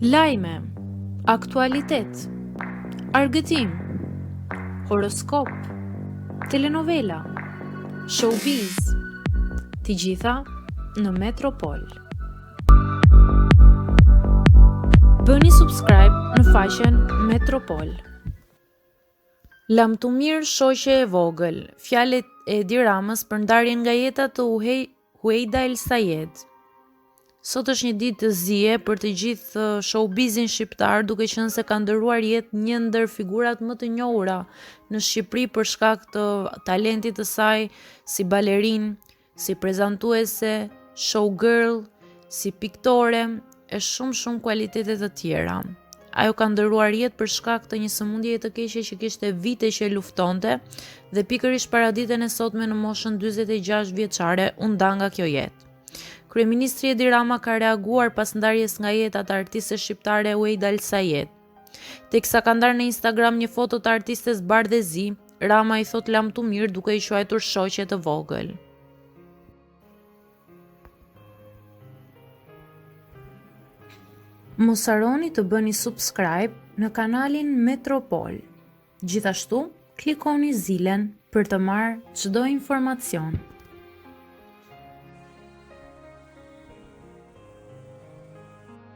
Lajme, aktualitet, argëtim, horoskop, telenovela, showbiz, të gjitha në Metropol. Bëni subscribe në faqen Metropol. Lamtumire, shoqe e vogel, fjalët e Edi Ramës për ndarjen nga jeta të Hueyda El Sayed. Sot është një ditë të zije për të gjithë showbizin shqiptar, duke qenë se ka ndëruar jetë një ndër figurat më të njohura në Shqipëri për shkak të talentit të saj si balerinë, si prezantuese, showgirl, si piktore e shumë kualitete të tjera. Ajo ka ndëruar jetë për shkak të një sëmundjeje të keqe që kishte vite që luftonte dhe pikërisht para ditën e sotme në moshën 46 vjeçare u nda nga kjo jetë. Kryeministri Edi Rama ka reaguar pas ndarjes nga jeta të artistes shqiptare Hueyda El Sayed. Teksa ka ndarë në Instagram një foto të artistes bardhë e zi, Rama i thot Lamtumire duke i quajtur shoqe të vogel. Mos harroni të bëni subscribe në kanalin Metropol. Gjithashtu, klikoni zilen për të marrë çdo informacion.